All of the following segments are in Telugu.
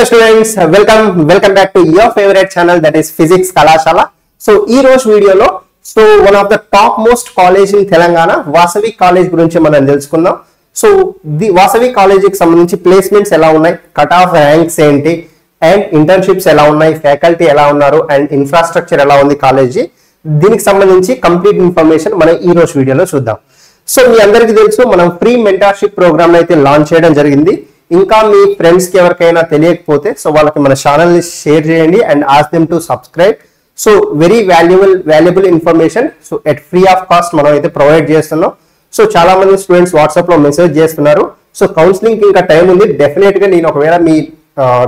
Hello students, welcome back to your favorite channel, that is Physics Kalashala. So ee roju video lo one of the top most college in Telangana, Vasavi College గురించి మనం తెలుసుకుందాం. సో ది వాసవి కాలేజ్ కి సంబంధించి ప్లేస్మెంట్స్ ఎలా ఉన్నాయి, కట్ ఆఫ్ ర్యాంక్స్ ఏంటి, అండ్ ఇంటర్న్షిప్స్ ఎలా ఉన్నాయి, ఫ్యాకల్టీ ఎలా ఉన్నారు, అండ్ ఇన్ఫ్రాస్ట్రక్చర్ ఎలా ఉంది కాలేజీ, దీనికి సంబంధించి కంప్లీట్ ఇన్ఫర్మేషన్ మనం ఈ రోజు వీడియోలో చూద్దాం. సో మీ అందరికీ తెలుసు మనం ఫ్రీ మెంటర్షిప్ ప్రోగ్రామ్ అయితే లాంచ్ చేయడం జరిగింది. ఇంకా మీ ఫ్రెండ్స్ కి ఎవరికైనా తెలియకపోతే సో వాళ్ళకి మన ఛానల్ ని షేర్ చేయండి and ask them to subscribe. So very valuable information so at free of cost మనం అయితే ప్రొవైడ్ చేస్తున్నాం. సో చాలా మంది స్టూడెంట్స్ వాట్సాప్ లో మెసేజ్ చేస్తున్నారు. సో కౌన్సిలింగ్ కి ఇంకా టైం ఉంది. డెఫినెట్ గా నేను ఒకవేళ మీ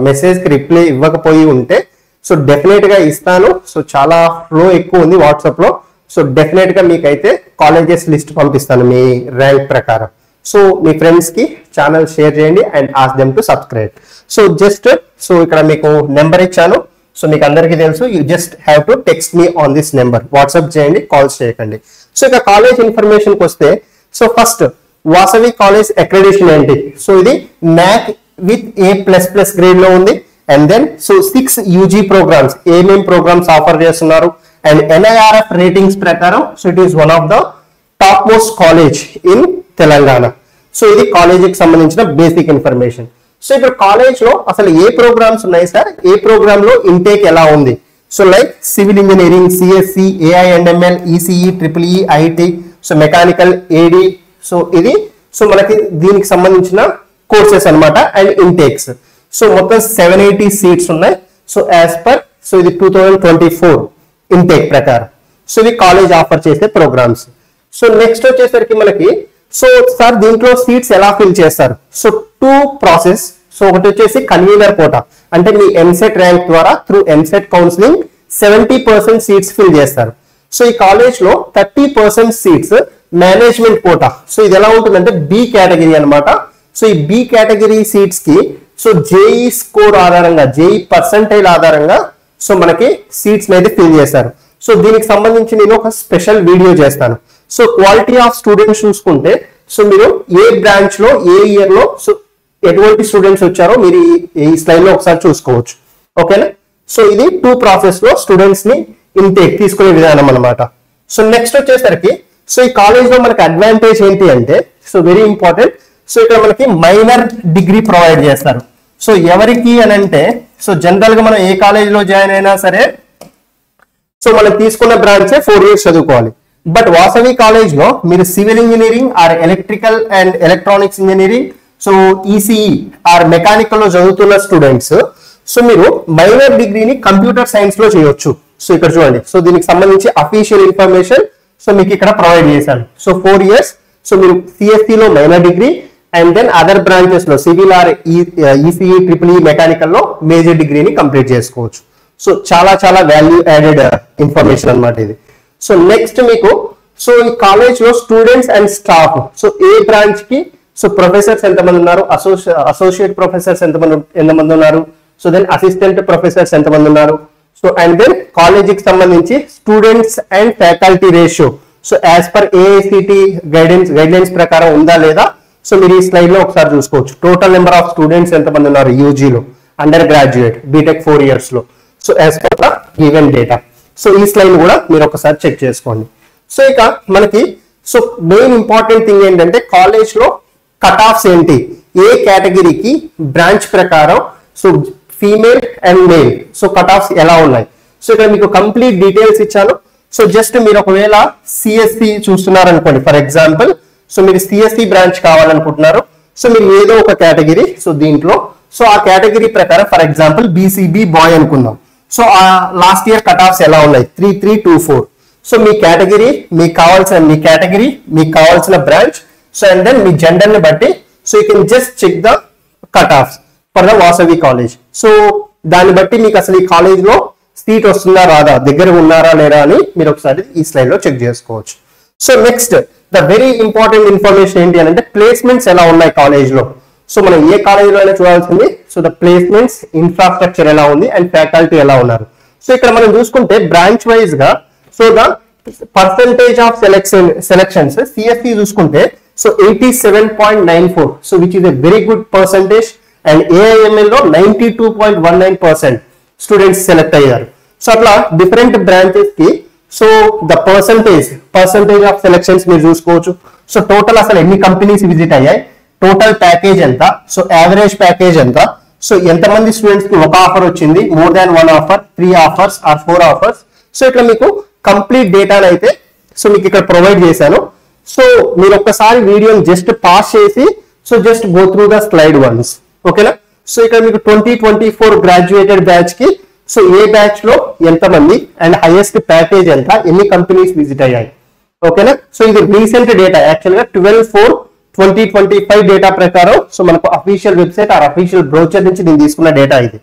మెసేజ్ కి రిప్లై ఇవ్వకపోయి ఉంటే సో డెఫినెట్ గా ఇస్తాను. సో చాలా ఫ్లో ఎక్కువ ఉంది వాట్సాప్ లో. సో డెఫినెట్ గా మీకైతే కాలేజెస్ లిస్ట్ పంపిస్తాను మీ ర్యాంక్ ప్రకారం. సో మీ ఫ్రెండ్స్ కి ఛానల్ షేర్ చేయండి and ask them to subscribe. So ఇక్కడ మీకు నెంబర్ ఇచ్చాను. సో మీకు అందరికీ తెలుసు, you just have to text me on this number. WhatsApp చేయండి, కాల్స్ చేయకండి. సో ఇక కాలేజ్ ఇన్ఫర్మేషన్ కి వస్తే so first Vasavi college accreditation ఏంటి? సో ఇది న్యాక్ విత్ A++ గ్రేడ్ లో ఉంది. And then so 6 UG programs, ఏమేం ప్రోగ్రామ్స్ ఆఫర్ చేస్తున్నారు, అండ్ NIRF రేటింగ్స్ ప్రకారం so it is one of the top most college in Telangana. So ఇది కాలేజీకి సంబంధించిన బేసిక్ ఇన్ఫర్మేషన్. సో ఇప్పుడు కాలేజ్ లో అసలు ఏ ప్రోగ్రామ్స్ ఉన్నాయి సార్, ఏ ప్రోగ్రామ్ లో ఇంటేక్ ఎలా ఉంది? So like civil engineering, CSE, AI&ML, ECE, EEE, IT, so mechanical, AD. So ఇది సో మనకి దీనికి సంబంధించిన కోర్సెస్ అన్నమాట అండ్ ఇంటేక్స్. సో మొత్తం 780 సీట్స్ ఉన్నాయి. సో యాజ్ పర్ సో ఇది 2024 ఇంటేక్ ప్రకారం. సో ఇది కాలేజ్ ఆఫర్ చేసే ప్రోగ్రామ్స్. సో నెక్స్ట్ వచ్చేసరికి మనకి సో సార్ దీంట్లో సీట్స్ ఎలా ఫిల్ చేస్తారు? So 2 process. సో ఒకటి వచ్చేసి కన్వీనర్ కోటా, అంటే మీ ఎంసెట్ ర్యాంక్ ద్వారా through EAMCET counselling 70% seats fill చేస్తారు. సో ఈ కాలేజ్ లో 30% సీట్స్ మేనేజ్మెంట్ కోటా. సో ఇది ఎలా ఉంటుందంటే బి కేటగిరీ అన్నమాట. సో ఈ బి కేటగిరీ సీట్స్ కి సో జేఈ స్కోర్ ఆధారంగా, జేఈ పర్సంటైల్ ఆధారంగా సో మనకి సీట్స్ అనేది ఫిల్ చేస్తారు. సో దీనికి సంబంధించి నేను ఒక స్పెషల్ వీడియో చేస్తాను. సో క్వాలిటీ ఆఫ్ స్టూడెంట్స్ చూసుకుంటే సో మీరు ఏ బ్రాంచ్ లో ఏ ఇయర్ లో సో ఎటువంటి స్టూడెంట్స్ వచ్చారో మీరు ఈ స్లైడ్ లో ఒకసారి చూసుకోవచ్చు. ఓకేనా? సో ఇది 2 ప్రాసెస్ లో స్టూడెంట్స్ ని ఇంటేక్ తీసుకునే విధానం అన్నమాట. సో నెక్స్ట్ వచ్చేసరికి సో ఈ కాలేజ్ లో మనకి అడ్వాంటేజ్ ఏంటి అంటే సో వెరీ ఇంపార్టెంట్. సో ఇక్కడ మనకి మైనర్ డిగ్రీ ప్రొవైడ్ చేస్తారు. సో ఎవరికి అని అంటే సో జనరల్ గా మనం ఏ కాలేజ్ లో జాయిన్ అయినా సరే సో మనం తీసుకున్న బ్రాంచే 4 years చదువుకోవాలి. బట్ వాసవి కాలేజ్ లో మీరు civil engineering or electrical and electronics engineering, so ECE or mechanical లో చదువుతున్న స్టూడెంట్స్ సో మీరు మైనర్ డిగ్రీని కంప్యూటర్ సైన్స్ లో చేయొచ్చు. సో ఇక్కడ చూడండి, సో దీనికి సంబంధించి అఫీషియల్ ఇన్ఫర్మేషన్ సో మీకు ఇక్కడ ప్రొవైడ్ చేశాను. సో 4 years సో మీరు CSE లో minor degree and then other branches లో civil or ECE, EEE, mechanical లో మేజర్ డిగ్రీని కంప్లీట్ చేసుకోవచ్చు. సో చాలా వాల్యూ యాడెడ్ ఇన్ఫర్మేషన్ అన్నమాట ఇది. సో నెక్స్ట్ మీకు సో ఈ కాలేజ్ లో స్టూడెంట్స్ అండ్ స్టాఫ్ సో ఏ బ్రాంచ్ కి సో ప్రొఫెసర్స్ ఎంతమంది ఉన్నారు, అసోసియేట్ ప్రొఫెసర్స్ ఎంతమంది ఉన్నారు, సో దెన్ అసిస్టెంట్ ప్రొఫెసర్స్ ఎంతమంది ఉన్నారు, సో అండ్ దెన్ కాలేజీకి సంబంధించి students and faculty ratio so as per AICT guidelines ప్రకారం ఉందా లేదా సో మీరు ఈ స్లైడ్ లో ఒకసారి చూసుకోవచ్చు. టోటల్ నెంబర్ ఆఫ్ స్టూడెంట్స్ ఎంతమంది ఉన్నారు యూజీలో, అండర్ గ్రాడ్యుయేట్, బీటెక్ 4 years లో so as per the given data. So ఈ స్లైడ్ కూడా మీరు ఒకసారి చెక్ చేసుకోండి. సో ఇక మనకి సో మెయిన్ ఇంపార్టెంట్ థింగ్ ఏంటంటే కాలేజ్ లో కట్ ఆఫ్స్ ఏంటి, ఏ కేటగిరీకి బ్రాంచ్ ప్రకారం so female and male so cut offs ఎలా ఉన్నాయి. సో ఇక్కడ మీకు కంప్లీట్ డీటెయిల్స్ ఇచ్చాను. సో జస్ట్ మీరు ఒకవేళ CSE చూస్తున్నారు అనుకోండి, ఫర్ ఎగ్జాంపుల్ సో మీరు CSE బ్రాంచ్ కావాలనుకుంటున్నారు. సో మీరు ఏదో ఒక కేటగిరీ సో దీంట్లో సో ఆ కేటగిరీ ప్రకారం ఫర్ ఎగ్జాంపుల్ BCB బాయ్ అనుకుందాం. సో ఆ లాస్ట్ ఇయర్ కట్ ఆఫ్స్ ఎలా ఉన్నాయి, 3324. సో మీ కేటగిరీ, మీకు కావాల్సిన బ్రాంచ్ సో అండ్ దెన్ మీ జెండర్ ని బట్టి so you can just check the cut offs for the Vasavi college. So దాన్ని బట్టి మీకు అసలు ఈ కాలేజ్ లో సీట్ వస్తుందా రాదా, దగ్గర ఉన్నారా లేరా అని మీరు ఒకసారి ఈ స్లైడ్ లో చెక్ చేసుకోవచ్చు. So next the very important information ఏంటి అని అంటే ప్లేస్మెంట్స్ ఎలా ఉన్నాయి కాలేజ్ లో. సో మనం ఏ కాలేజీలో అయినా చూడాల్సింది సో ద ప్లేస్మెంట్స్, ఇన్ఫ్రాస్ట్రక్చర్ ఎలా ఉంది అండ్ ఫ్యాకల్టీ ఎలా ఉన్నారు. సో ఇక్కడ మనం చూసుకుంటే బ్రాంచ్ వైజ్ గా so the percentage of selections CSE చూసుకుంటే so 87.94 so which is a very good percentage. And AIML లో 92.19% స్టూడెంట్స్ సెలెక్ట్ అయ్యారు. సో అట్లా డిఫరెంట్ బ్రాంచెస్ కి so the percentage of selections మీరు చూసుకోవచ్చు. సో టోటల్ అసలు ఎన్ని కంపెనీస్ విజిట్ అయ్యాయి, టోటల్ ప్యాకేజ్ ఎంత, సో యావరేజ్ ప్యాకేజ్ ఎంత, సో ఎంతమంది స్టూడెంట్స్ కి ఒక ఆఫర్ వచ్చింది, more than 1 offer, 3 offers are 4 offers. So ఇట్లా మీకు కంప్లీట్ డేటాను అయితే సో మీకు ఇక్కడ ప్రొవైడ్ చేశాను. సో మీరు ఒక్కసారి వీడియోని జస్ట్ పాస్ చేసి so just go through the slide once, ఓకేనా. సో ఇక్కడ మీకు 2024 గ్రాడ్యుయేటెడ్ బ్యాచ్ కి సో ఏ బ్యాచ్ లో ఎంతమంది అండ్ హైయెస్ట్ ప్యాకేజ్ ఎంత, ఎన్ని కంపెనీస్ విజిట్ అయ్యాయి, ఓకేనా. సో ఇది రీసెంట్ డేటా, యాక్చువల్ గా 12/4/2025 డేటా ప్రకారం సో మనకు official website or official brochure నుంచి నేను తీసుకున్న డేటా ఇది.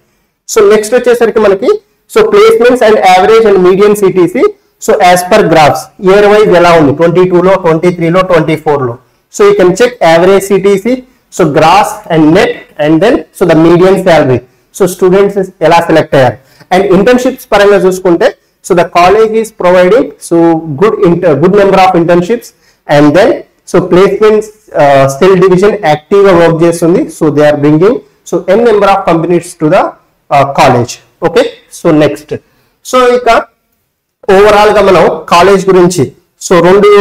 సో నెక్స్ట్ వచ్చేసరికి మనకి so placements and average and medium CTC so as per graphs year wise ఎలా ఉంది 22లో, 23లో, 24లో. So you can check average CTC, so gross and net and then so the medium salary, so students ఎలా సెలెక్ట్ అయ్యారు. అండ్ ఇంటర్న్షిప్స్ పరంగా చూసుకుంటే so the college is providing so good number of internships and then so placements cell division active గా వర్క్ చేస్తుంది. So they are bringing so n number of companies to the college, okay. So next so ఇక ఓవరాల్ గా మనం కాలేజ్ గురించి సో 2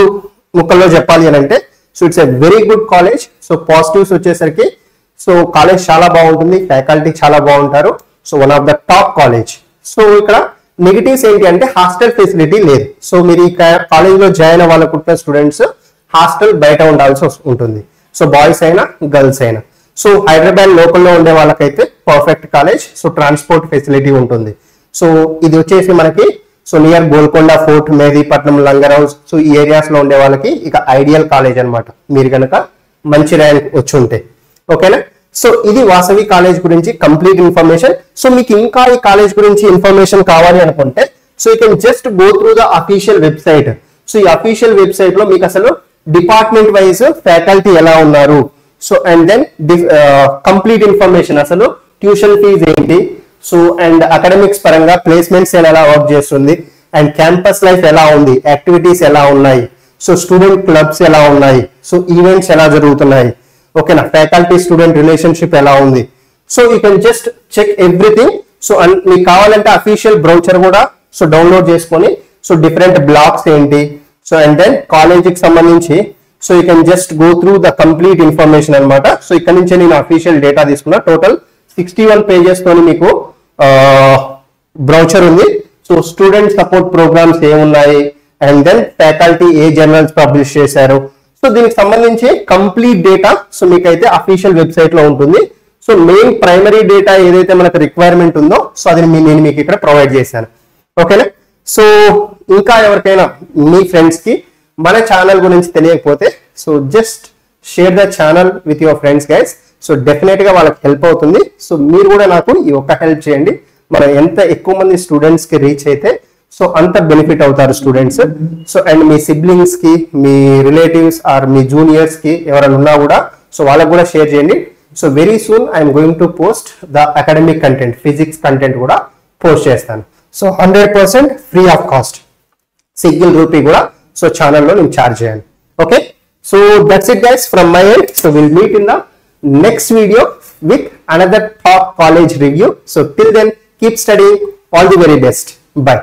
ముక్కల్లో చెప్పాలి అని అంటే so it's a very good college. So positives వచ్చేసరికి సో కాలేజ్ చాలా బాగుంటుంది, ఫ్యాకల్టీ చాలా బాగుంటారు, so one of the top college. So ఇక్కడ నెగిటివ్స్ ఏంటి అంటే హాస్టల్ ఫెసిలిటీ లేదు. సో మీరు ఈ కాలేజ్ లో జాయిన్ అవ్వాలనుకుంటున్న స్టూడెంట్స్ హాస్టల్ బయట ఉండాల్సి ఉంటుంది, సో బాయ్స్ అయినా గర్ల్స్ అయినా. సో హైదరాబాద్ లోకల్లో ఉండే వాళ్ళకైతే perfect college, so transport facility ఉంటుంది. సో ఇది వచ్చేసి మనకి so near Golconda fort, Medipatnam, Langar Houz, so ఈ ఏరియాస్ లో ఉండే వాళ్ళకి ఇక ఐడియల్ కాలేజ్ అన్నమాట, మీరు కనుక మంచి ర్యాంక్ వచ్చి ఉంటే, ఓకేనా. సో ఇది వాసవి కాలేజ్ గురించి కంప్లీట్ ఇన్ఫర్మేషన్. సో మీకు ఇంకా ఈ కాలేజ్ గురించి ఇన్ఫర్మేషన్ కావాలి అనుకుంటే so you can just go through the official website. So ఈ అఫీషియల్ వెబ్సైట్ లో మీకు అసలు డిపార్ట్మెంట్ వైజ్ ఫ్యాకల్టీ ఎలా ఉన్నారు, so and then complete information, అసలు ట్యూషన్ ఫీజ్ ఏంటి, సో అండ్ అకాడమిక్స్ పరంగా ప్లేస్మెంట్స్ ఎలా వర్క్ చేస్తుంది, అండ్ క్యాంపస్ లైఫ్ ఎలా ఉంది, యాక్టివిటీస్ ఎలా ఉన్నాయి, సో స్టూడెంట్ క్లబ్స్ ఎలా ఉన్నాయి, సో ఈవెంట్స్ ఎలా జరుగుతున్నాయి, ఓకేనా, ఫ్యాకల్టీ స్టూడెంట్ రిలేషన్షిప్ ఎలా ఉంది. So you can just check everything. So మీకు కావాలంటే అఫీషియల్ బ్రౌచర్ కూడా సో డౌన్లోడ్ చేసుకొని సో డిఫరెంట్ బ్లాగ్స్ ఏంటి, సో అండ్ దెన్ కాలేజీకి సంబంధించి so you can just go through the complete information అనమాట. సో ఇక్కడ నుంచి నేను అఫీషియల్ డేటా తీసుకున్నా. టోటల్ 61 పేజెస్ తోని మీకు బ్రౌచర్ ఉంది. సో స్టూడెంట్ సపోర్ట్ ప్రోగ్రామ్స్ ఏమున్నాయి అండ్ దెన్ ఫ్యాకల్టీ ఏ జర్నల్స్ పబ్లిష్ చేశారు, సో దీనికి సంబంధించి కంప్లీట్ డేటా సో మీకైతే అఫీషియల్ వెబ్సైట్ లో ఉంటుంది. సో మెయిన్ ప్రైమరీ డేటా ఏదైతే మనకు రిక్వైర్మెంట్ ఉందో సో అది నేను మీకు ఇక్కడ ప్రొవైడ్ చేశాను, ఓకేనా. సో ఇంకా ఎవరికైనా మీ ఫ్రెండ్స్ కి మన ఛానల్ గురించి తెలియకపోతే so just share the channel with your friends guys. So definite గా వాళ్ళకి హెల్ప్ అవుతుంది. సో మీరు కూడా నాకు ఈ ఒక్క హెల్ప్ చేయండి. మనం ఎంత ఎక్కువ మంది స్టూడెంట్స్ కి రీచ్ అయితే సో అంత బెనిఫిట్ అవుతారు students. So and me siblings కి, మీ రిలేటివ్స్ ఆర్ మీ జూనియర్స్ కి ఎవరైనా ఉన్నా కూడా సో వాళ్ళకి కూడా షేర్ చేయండి. So very soon I'm going to post the academic content, physics content కూడా పోస్ట్ చేస్తాను. So 100% free of cost, single rupee కూడా సో ఛానల్లో నేను చార్జ్ చేయాలి, okay. So that's it guys from my end. So will meet in the next video with another top college review. So till then, keep studying. All the very best. Bye.